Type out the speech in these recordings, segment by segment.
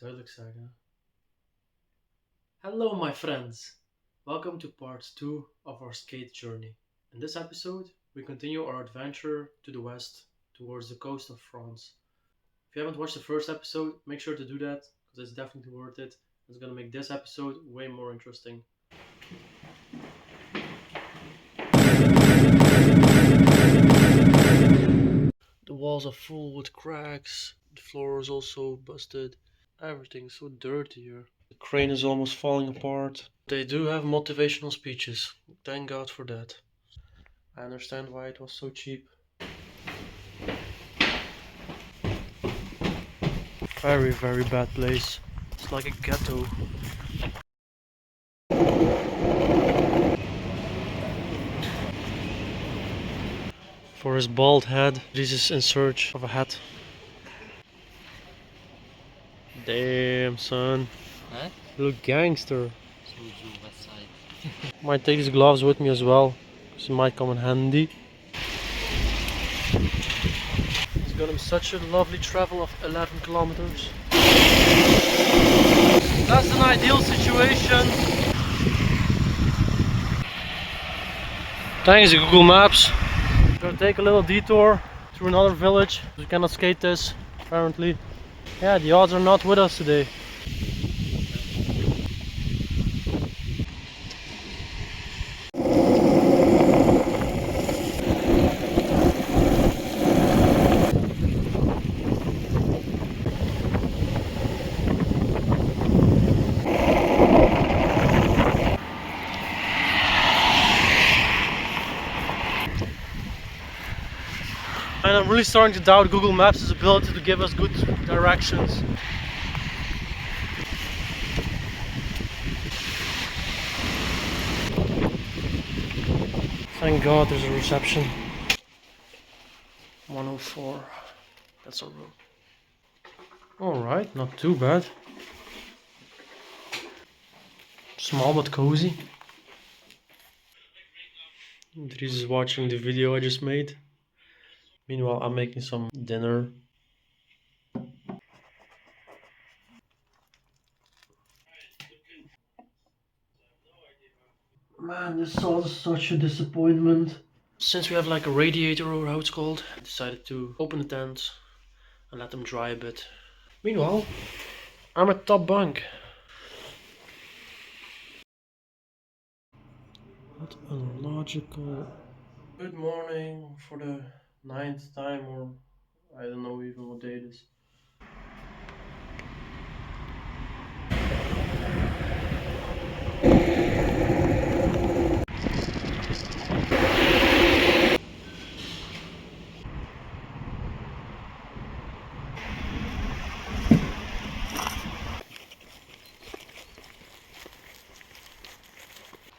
duidelijk zeggen. Hello my friends! Welcome to part 2 of our skate journey. In this episode, we continue our adventure to the west, towards the coast of France. If you haven't watched the first episode, make sure to do that, because it's definitely worth it. It's gonna make this episode way more interesting. The walls are full with cracks, the floor is also busted. Everything's so dirty here. The crane is almost falling apart. They do have motivational speeches. Thank God for that. I understand why it was so cheap. Very, very bad place. It's like a ghetto. For his bald head, this is in search of a hat. Damn, son. Huh? You look gangster. Might take these gloves with me as well, because it might come in handy. It's gonna be such a lovely travel of 11 kilometers. That's an ideal situation. Thanks Google Maps. Gonna take a little detour through another village. We cannot skate this, apparently. Yeah, the odds are not with us today. And I'm really starting to doubt Google Maps' ability to give us good directions. Thank God there's a reception. 104. That's our room. Alright, not too bad. Small but cozy. Dries is watching the video I just made. Meanwhile, I'm making some dinner. Man, this sauce is such a disappointment. Since we have like a radiator or how it's called, I decided to open the tent and let them dry a bit. Meanwhile, I'm at top bunk. What a logical... Good morning for the 9th time, or I don't know even what day it is.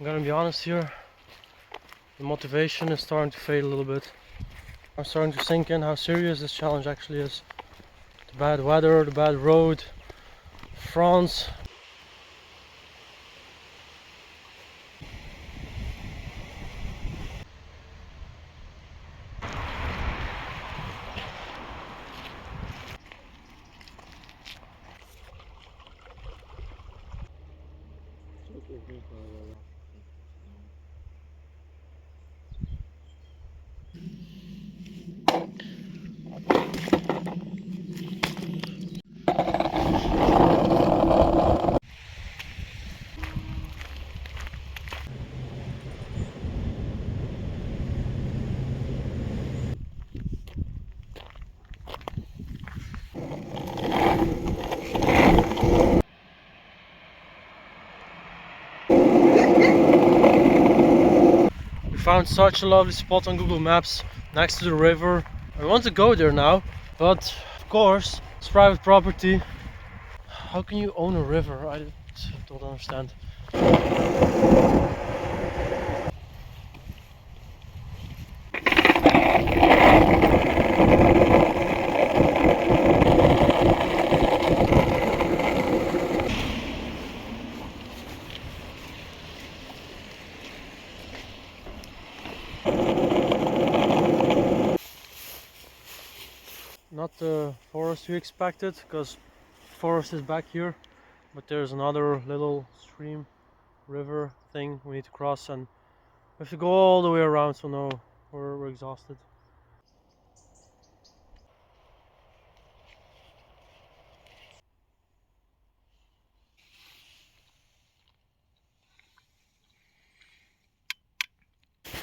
I'm gonna be honest here, the motivation is starting to fade a little bit. I'm starting to sink in how serious this challenge actually is. The bad weather, the bad road, France. We found such a lovely spot on Google Maps next to the river. I want to go there now, but of course it's private property. How can you own a river? I don't understand. Not the forest we expected, because forest is back here, but there's another little stream, river thing we need to cross, and we have to go all the way around, so no, we're exhausted.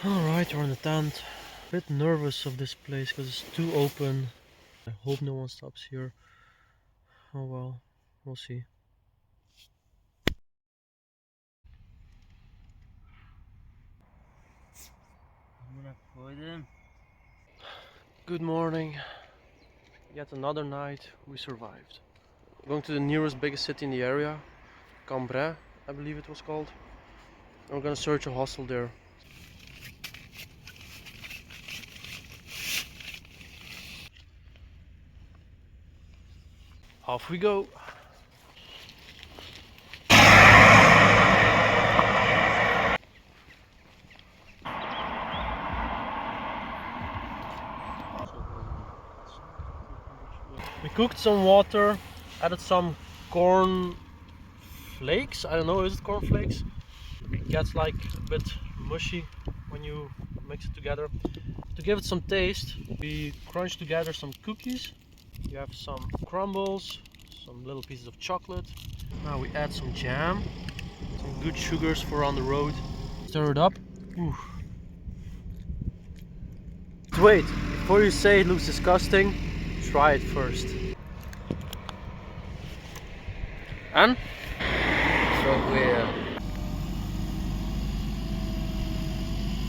Alright, we're in the tent. A bit nervous of this place because it's too open. I hope no one stops here. Oh well, we'll see. Good morning. Yet another night we survived. Going to the nearest biggest city in the area, Cambrai, I believe it was called. And we're gonna search a hostel there. Off we go. We cooked some water, added some corn flakes. I don't know, is it corn flakes? It gets like a bit mushy when you mix it together. To give it some taste, we crunched together some cookies. You have some crumbles, some little pieces of chocolate. Now we add some jam, some good sugars for on the road. Stir it up. Ooh. Wait, before you say it looks disgusting, try it first. And? So weird.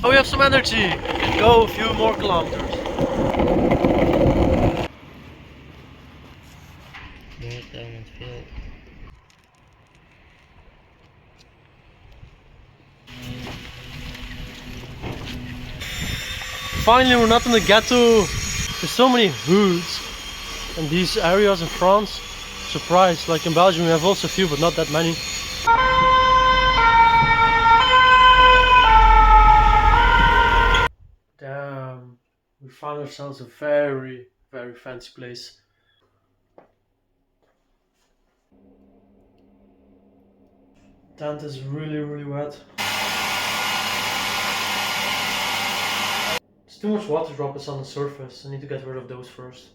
Oh, we have some energy! We can go a few more kilometers. Finally, we're not in the ghetto. There's so many hoods in these areas in France. Surprised, like in Belgium we have also a few, but not that many. Damn, we found ourselves a very, very fancy place. Tent is really, really wet. There's too much water droplets on the surface. I need to get rid of those first.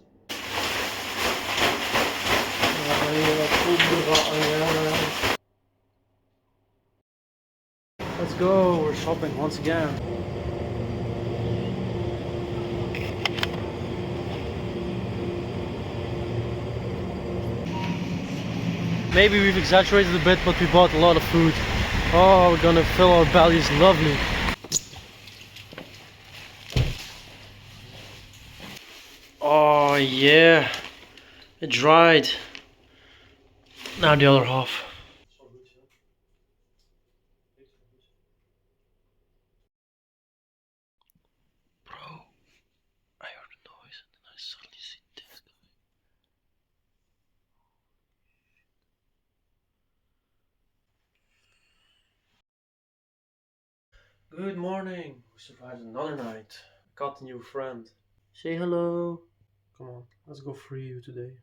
Let's go, we're shopping once again. Maybe we've exaggerated a bit, but we bought a lot of food. Oh, we're gonna fill our bellies lovely. Oh yeah, it dried. Now the other half. Bro, I heard a noise and then I suddenly see this guy. Good morning. We survived another night. I got a new friend. Say hello. Come on, let's go free you today.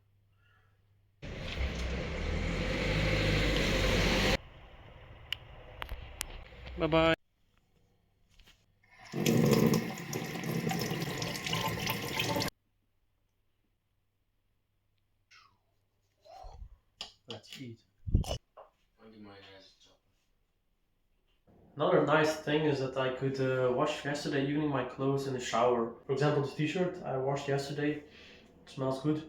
Bye bye. Let's eat. Another nice thing is that I could wash yesterday evening my clothes in the shower. For example, this t-shirt I washed yesterday. It smells good.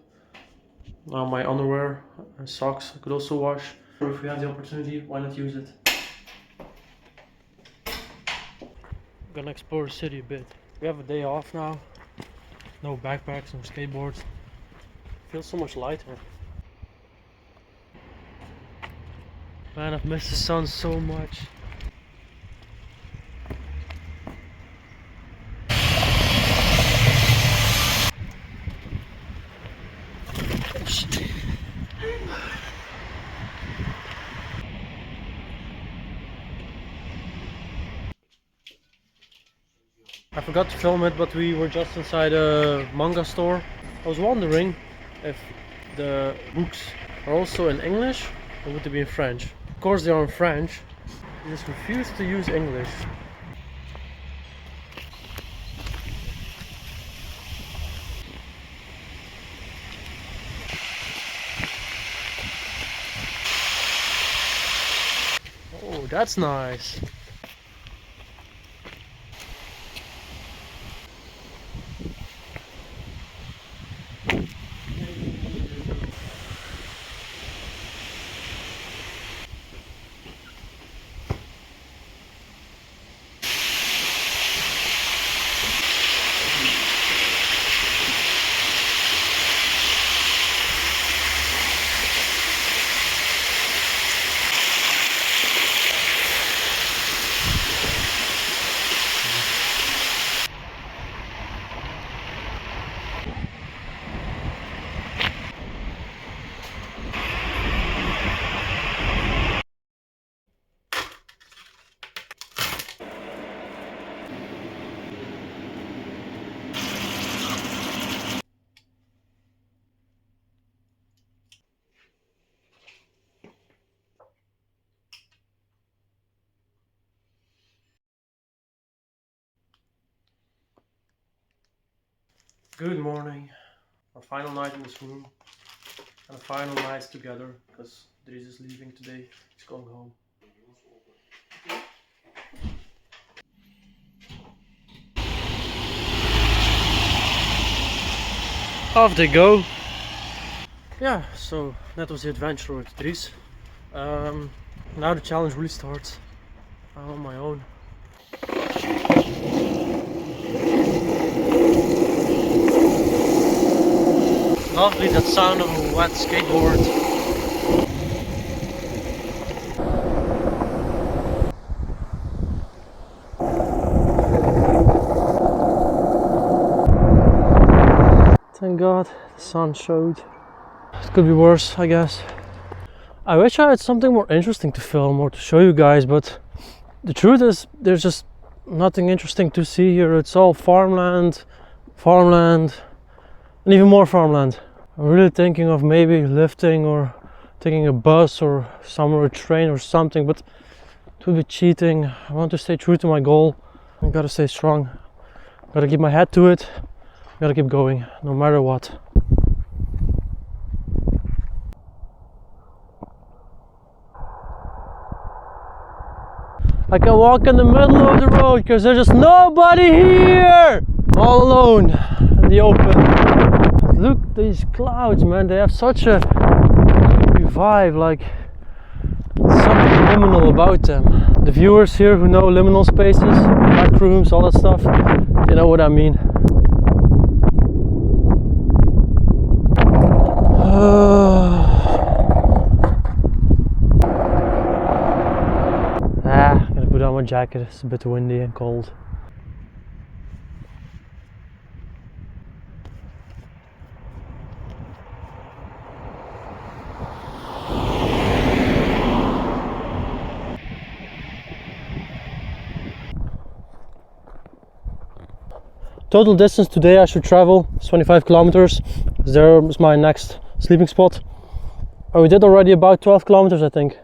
Now my underwear and socks I could also wash. If we have the opportunity, why not use it? I'm gonna explore the city a bit. We have a day off now. No backpacks, no skateboards. Feels so much lighter. Man, I've missed the sun so much. I forgot to film it, but we were just inside a manga store. I was wondering if the books are also in English, or would they be in French? Of course they are in French. They just refuse to use English. Oh, that's nice. Good morning. Our final night in this room. And a final night together, because Dries is leaving today. He's going home. Off they go. Yeah, so that was the adventure with Dries. Now the challenge really starts. I'm on my own. Lovely, that sound of a wet skateboard. Thank God the sun showed. It could be worse, I guess. I wish I had something more interesting to film or to show you guys, but the truth is there's just nothing interesting to see here. It's all farmland, and even more farmland. I'm really thinking of maybe lifting or taking a bus or somewhere a train or something, but it would be cheating. I want to stay true to my goal. I gotta stay strong. Gotta keep my head to it. Gotta keep going, no matter what. I can walk in the middle of the road because there's just nobody here! All alone in the open. Look at these clouds, man. They have such a creepy vibe, like something liminal about them. The viewers here who know liminal spaces, back rooms, all that stuff, you know what I mean. Gotta put on my jacket, it's a bit windy and cold. Total distance today I should travel is 25 kilometers. There is my next sleeping spot. Oh, we did already about 12 kilometers, I think.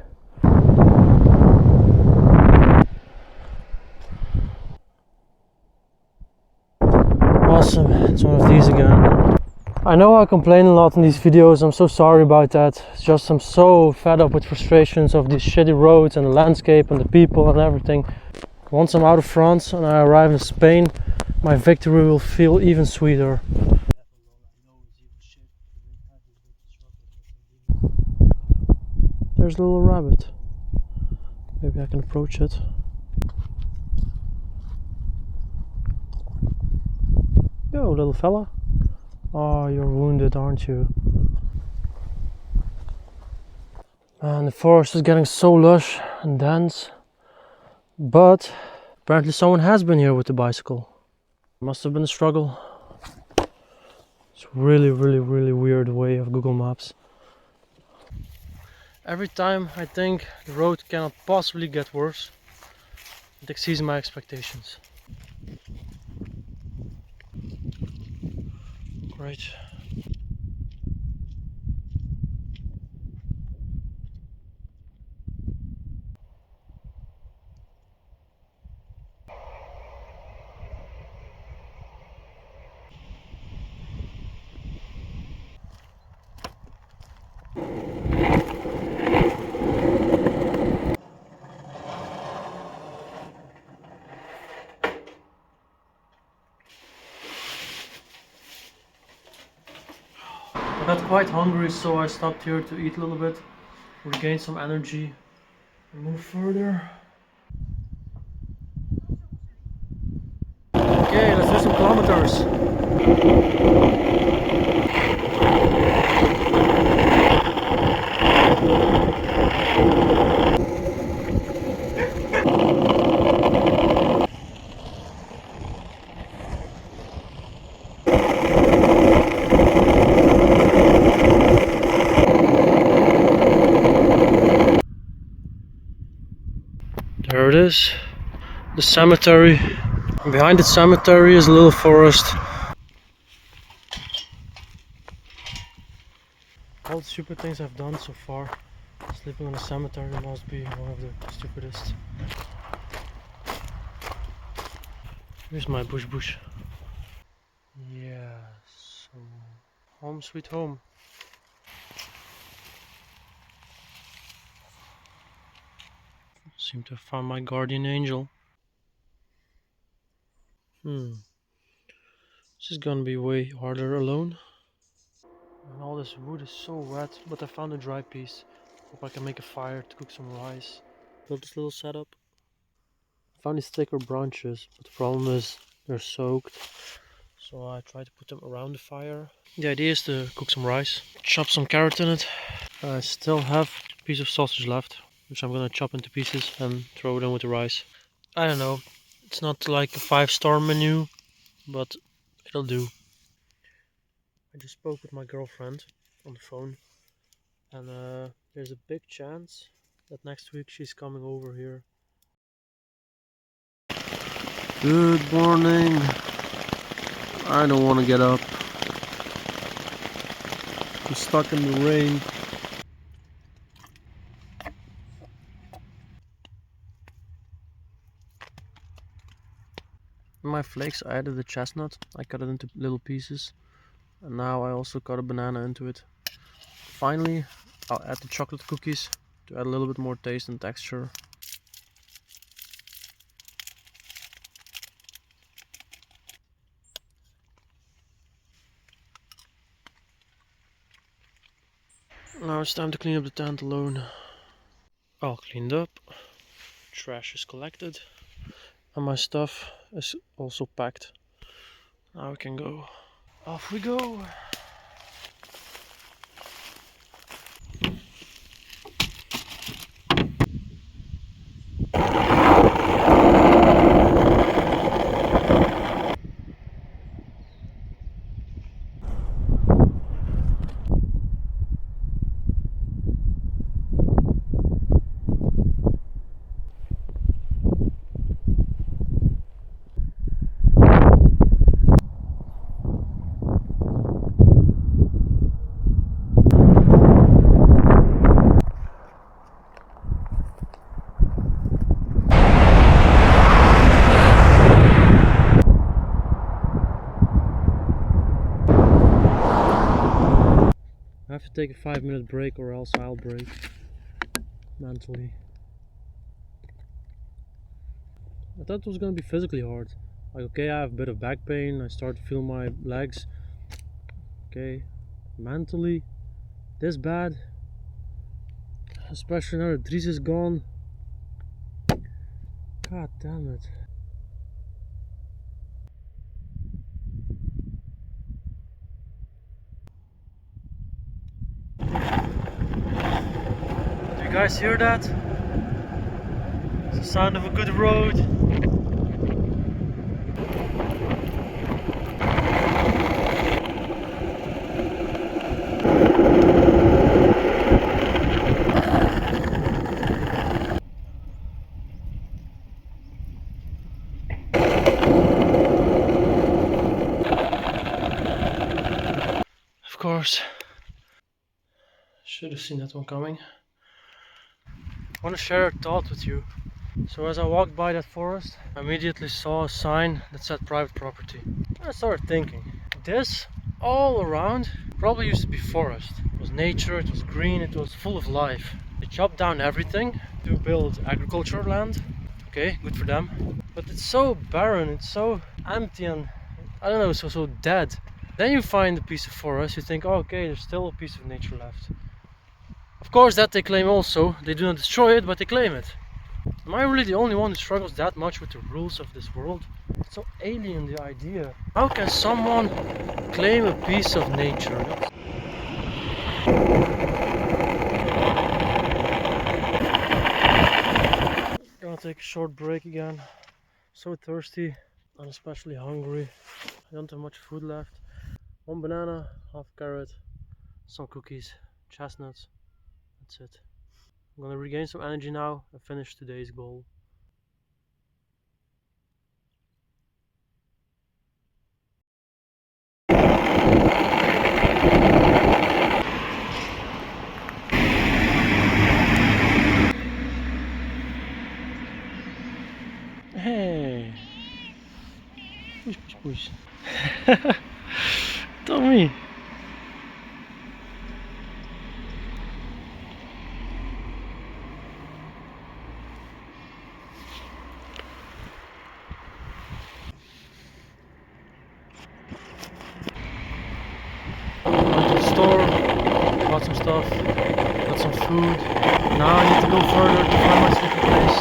Awesome, it's one of these again. I know I complain a lot in these videos, I'm so sorry about that. It's just I'm so fed up with frustrations of these shitty roads and the landscape and the people and everything. Once I'm out of France and I arrive in Spain, my victory will feel even sweeter. There's a little rabbit. Maybe I can approach it. Yo, little fella. Oh, you're wounded, aren't you? Man, the forest is getting so lush and dense. But apparently someone has been here with the bicycle. Must have been a struggle. It's really weird way of Google Maps. Every time I think the road cannot possibly get worse, it exceeds my expectations. Right. Got quite hungry, so I stopped here to eat a little bit, regain some energy, and move further. Okay, let's do some kilometers. There it is, the cemetery. Behind the cemetery is a little forest. All the stupid things I've done so far. Sleeping in a cemetery must be one of the stupidest. Here's my bush. Yeah, so home sweet home. Seem to have found my guardian angel. This is gonna be way harder alone. And all this wood is so wet, but I found a dry piece. Hope I can make a fire to cook some rice. Build this little setup. I found these thicker branches, but the problem is they're soaked. So I try to put them around the fire. The idea is to cook some rice, chop some carrot in it. I still have a piece of sausage left, which I'm gonna chop into pieces and throw it in with the rice. I don't know, it's not like a 5-star menu, but it'll do. I just spoke with my girlfriend on the phone, and there's a big chance that next week she's coming over here. Good morning. I don't want to get up. I'm stuck in the rain. In my flakes I added a chestnut. I cut it into little pieces. And now I also cut a banana into it. Finally, I'll add the chocolate cookies to add a little bit more taste and texture. Now it's time to clean up the tent alone. All cleaned up, trash is collected, and my stuff is also packed. Now we can go. Off we go! I have to take a 5-minute break or else I'll break mentally. I thought it was gonna be physically hard. Like, okay, I have a bit of back pain, I start to feel my legs. Okay, mentally, this bad. Especially now that Dries is gone. God damn it. Do you guys hear that? It's the sound of a good road. Of course. Should have seen that one coming. I want to share a thought with you. So as I walked by that forest, I immediately saw a sign that said private property. I started thinking, this all around probably used to be forest. It was nature, it was green, it was full of life. They chopped down everything to build agricultural land. Okay, good for them. But it's so barren, it's so empty and I don't know, so dead. Then you find a piece of forest, you think, oh, okay, there's still a piece of nature left. Of course, that they claim also. They do not destroy it, but they claim it. Am I really the only one who struggles that much with the rules of this world? It's so alien, the idea. How can someone claim a piece of nature? Gonna take a short break again. So thirsty and especially hungry. I don't have much food left. One banana, half carrot, some cookies, chestnuts. That's it. I'm gonna regain some energy now and finish today's goal. Hey, push, push, push. Tommy. Went to the store, bought some stuff, got some food. Now I need to go further to find my sleeping place.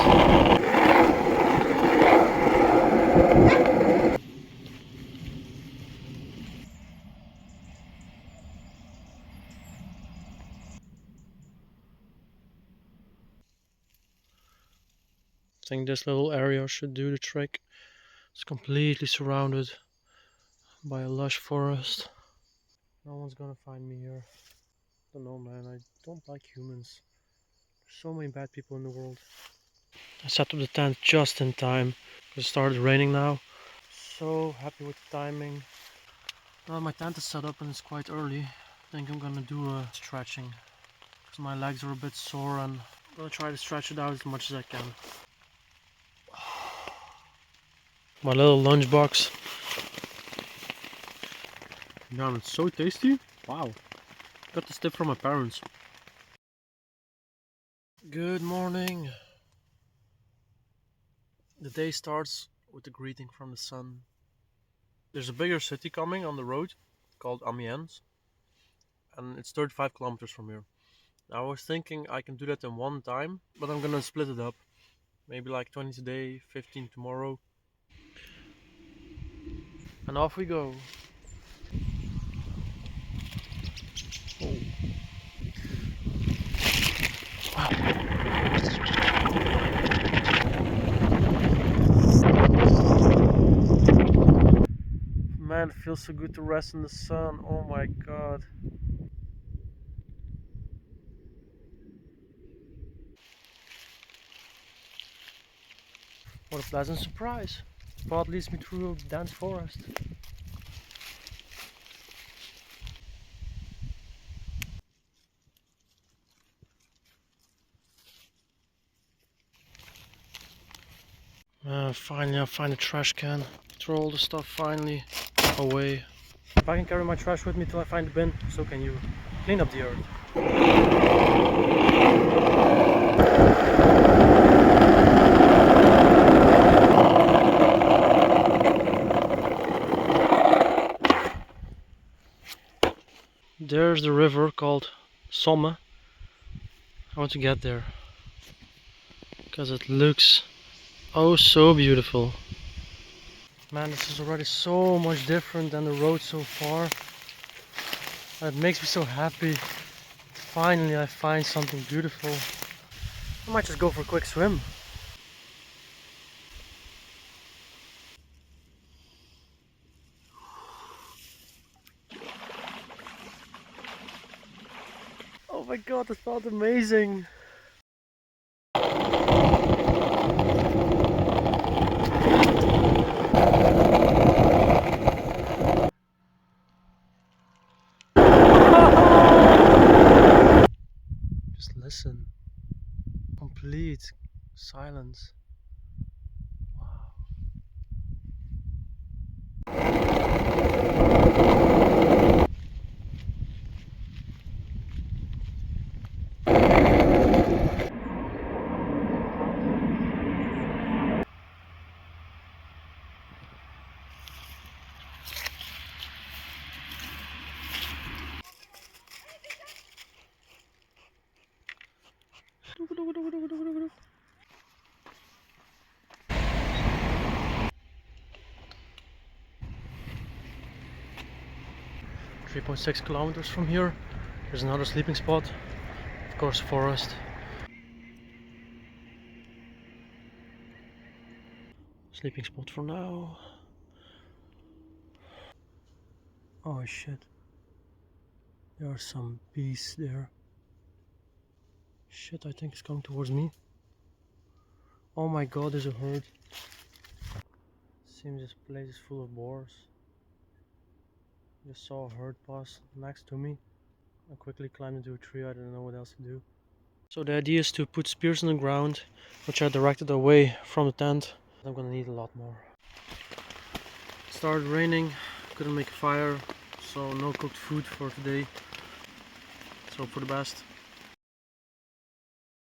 I think this little area should do the trick. It's completely surrounded by a lush forest. No one's gonna find me here. Don't know, man. I don't like humans. There's so many bad people in the world. I set up the tent just in time because it started raining now. So happy with the timing. Now my tent is set up and it's quite early. I think I'm gonna do a stretching because my legs are a bit sore and I'm gonna try to stretch it out as much as I can. My little lunchbox. Damn, it's so tasty. Wow. Got this tip from my parents. Good morning. The day starts with a greeting from the sun. There's a bigger city coming on the road called Amiens, and it's 35 kilometers from here. Now, I was thinking I can do that in one time, but I'm gonna split it up. Maybe like 20 today, 15 tomorrow. And off we go. Oh. Man, it feels so good to rest in the sun. Oh my god. What a pleasant surprise. The path leads me through a dense forest. Finally I find a trash can. Throw all the stuff finally away. If I can carry my trash with me till I find the bin, so can you. Clean up the earth. There's the river called Somme. I want to get there because it looks oh so beautiful. Man, this is already so much different than the road so far. And it makes me so happy. Finally I find something beautiful. I might just go for a quick swim. Oh my god, that felt amazing. Just listen. Complete silence. Wow. .6 kilometers from here, there's another sleeping spot. Of course, forest. Sleeping spot for now. Oh shit. There are some bees there. Shit, I think it's coming towards me. Oh my god, there's a herd. Seems this place is full of boars. Just saw a herd pass next to me. I quickly climbed into a tree, I didn't know what else to do. So the idea is to put spears in the ground, which are directed away from the tent. I'm gonna need a lot more. It started raining, couldn't make a fire, so no cooked food for today. So for the best.